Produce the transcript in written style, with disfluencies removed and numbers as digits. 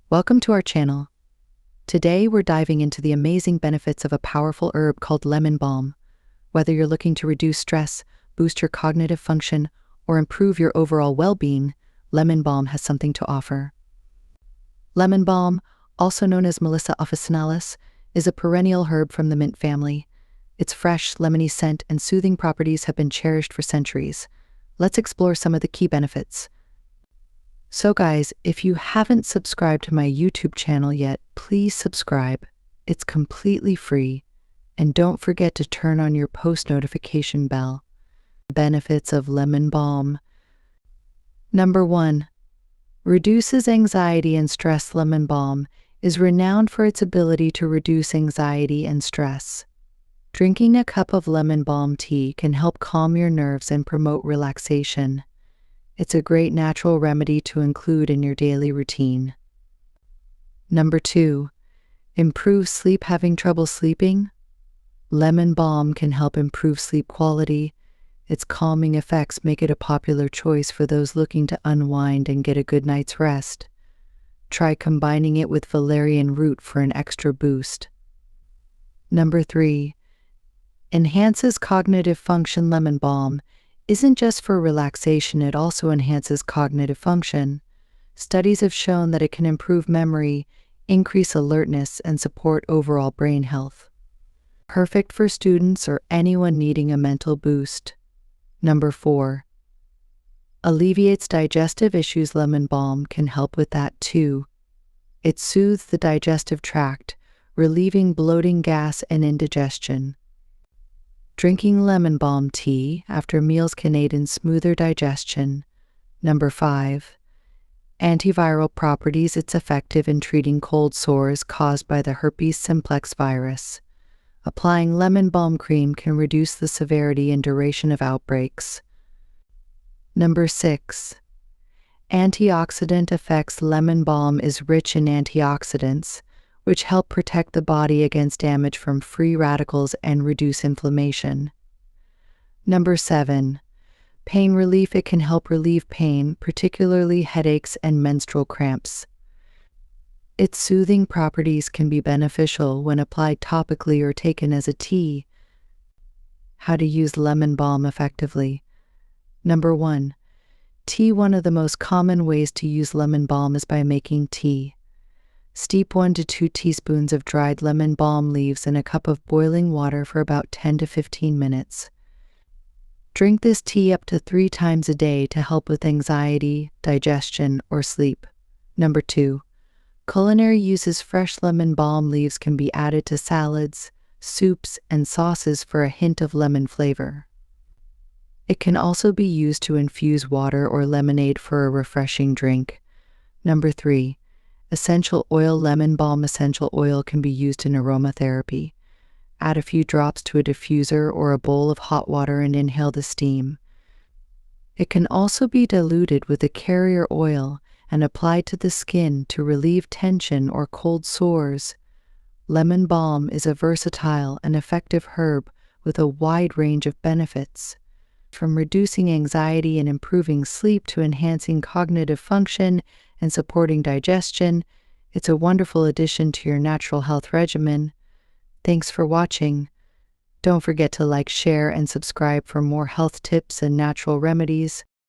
Welcome to our channel. Today we're diving into the amazing benefits of a powerful herb called lemon balm. Whether you're looking to reduce stress, boost your cognitive function, or improve your overall well-being, lemon balm has something to offer. Lemon balm, also known as Melissa officinalis, is a perennial herb from the mint family. Its fresh, lemony scent and soothing properties have been cherished for centuries. Let's explore some of the key benefits. So guys, if you haven't subscribed to my YouTube channel yet, please subscribe. It's completely free. And don't forget to turn on your post notification bell. Benefits of lemon balm. Number 1. Reduces anxiety and stress. Lemon balm is renowned for its ability to reduce anxiety and stress. Drinking a cup of lemon balm tea can help calm your nerves and promote relaxation. It's a great natural remedy to include in your daily routine. Number 2. Improve sleep. Having trouble sleeping? Lemon balm can help improve sleep quality. Its calming effects make it a popular choice for those looking to unwind and get a good night's rest. Try combining it with valerian root for an extra boost. Number 3. Enhances cognitive function. Lemon balm isn't just for relaxation, it also enhances cognitive function. Studies have shown that it can improve memory, increase alertness, and support overall brain health. Perfect for students or anyone needing a mental boost. Number 4. Alleviates digestive issues. Lemon balm can help with that too. It soothes the digestive tract, relieving bloating, gas, and indigestion. Drinking lemon balm tea after meals can aid in smoother digestion. Number 5. Antiviral properties. It's effective in treating cold sores caused by the herpes simplex virus. Applying lemon balm cream can reduce the severity and duration of outbreaks. Number 6. Antioxidant effects. Lemon balm is rich in antioxidants, which help protect the body against damage from free radicals and reduce inflammation. Number 7. Pain relief. It can help relieve pain, particularly headaches and menstrual cramps. Its soothing properties can be beneficial when applied topically or taken as a tea. How to use lemon balm effectively. Number 1. Tea. One of the most common ways to use lemon balm is by making tea. Steep 1 to 2 teaspoons of dried lemon balm leaves in a cup of boiling water for about 10 to 15 minutes. Drink this tea up to 3 times a day to help with anxiety, digestion, or sleep. Number 2. Culinary uses. Fresh lemon balm leaves can be added to salads, soups, and sauces for a hint of lemon flavor. It can also be used to infuse water or lemonade for a refreshing drink. Number 3. Essential oil. Lemon balm essential oil can be used in aromatherapy. Add a few drops to a diffuser or a bowl of hot water and inhale the steam. It can also be diluted with a carrier oil and applied to the skin to relieve tension or cold sores. Lemon balm is a versatile and effective herb with a wide range of benefits, from reducing anxiety and improving sleep to enhancing cognitive function and supporting digestion. It's a wonderful addition to your natural health regimen. Thanks for watching. Don't forget to like, share, and subscribe for more health tips and natural remedies.